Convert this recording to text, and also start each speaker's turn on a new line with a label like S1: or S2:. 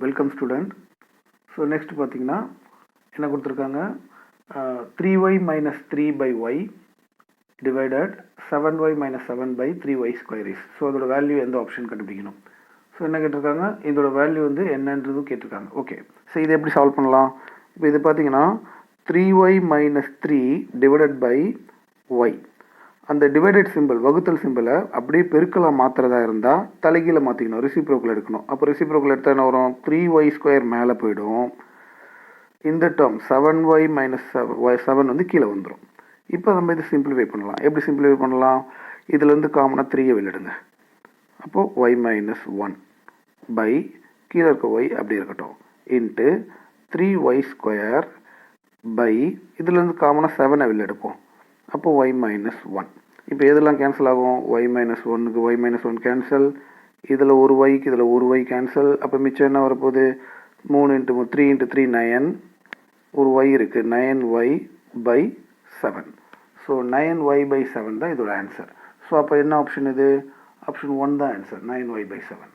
S1: Welcome student. So next பார்த்தீங்கன்னா என்ன கொடுத்துருக்காங்க, 3y minus 3 by y divided 7y minus 7 by 3y square is. So அதோட value எந்த option கண்டுபிடிக்கணும். ஸோ என்ன கேட்டிருக்காங்க, இதோட வேல்யூ வந்து என்னன்றதும் கேட்டிருக்காங்க. ஓகே, ஸோ இதை எப்படி சால்வ் பண்ணலாம். இப்போ இது பார்த்தீங்கன்னா 3y minus 3 divided by y, அந்த டிவைடட் சிம்பிள் வகுத்தல் சிம்பிளை அப்படியே பெருக்கலாக மாற்றுறதா இருந்தால் தலைகீழ மாற்றிக்கணும், ரெசிப்ரோக்கல் எடுக்கணும். அப்போ ரெசிப்ரோக்கல் எடுத்தால் என்ன வரும், 3y ஸ்கொயர் மேலே போயிடும். இந்த டேர்ம் 7y மைனஸ் 7 வந்து கீழே வந்துடும். இப்போ நம்ம இதை சிம்பிளிஃபை பண்ணலாம். எப்படி சிம்பிளிஃபை பண்ணலாம், இதுலேருந்து காமனாக 3யை வெளியிடுங்க. அப்போது y மைனஸ் 1 பை கீழே இருக்க y அப்படி இருக்கட்டும் இன்ட்டு 3y ஸ்கொயர் பை இதுலேருந்து காமனாக 7ஐ வெளியெடுப்போம். அப்போது y மைனஸ் 1. இப்போ எதெல்லாம் கேன்சல் ஆகும், y மைனஸ் 1க்கு y மைனஸ் 1 கேன்சல், இதில் ஒரு yக்கு இதில் ஒரு y கேன்சல். அப்போ மிச்சம் என்ன வரப்போகுது, 3 இன்ட்டு 3 இன்ட்டு 3 9, ஒரு y இருக்குது 9y by 7. So 9y by 7 தான் இதோட ஆன்சர். ஸோ அப்போ என்ன ஆப்ஷன் இது, ஆப்ஷன் 1 தான் ஆன்சர், 9y பை 7.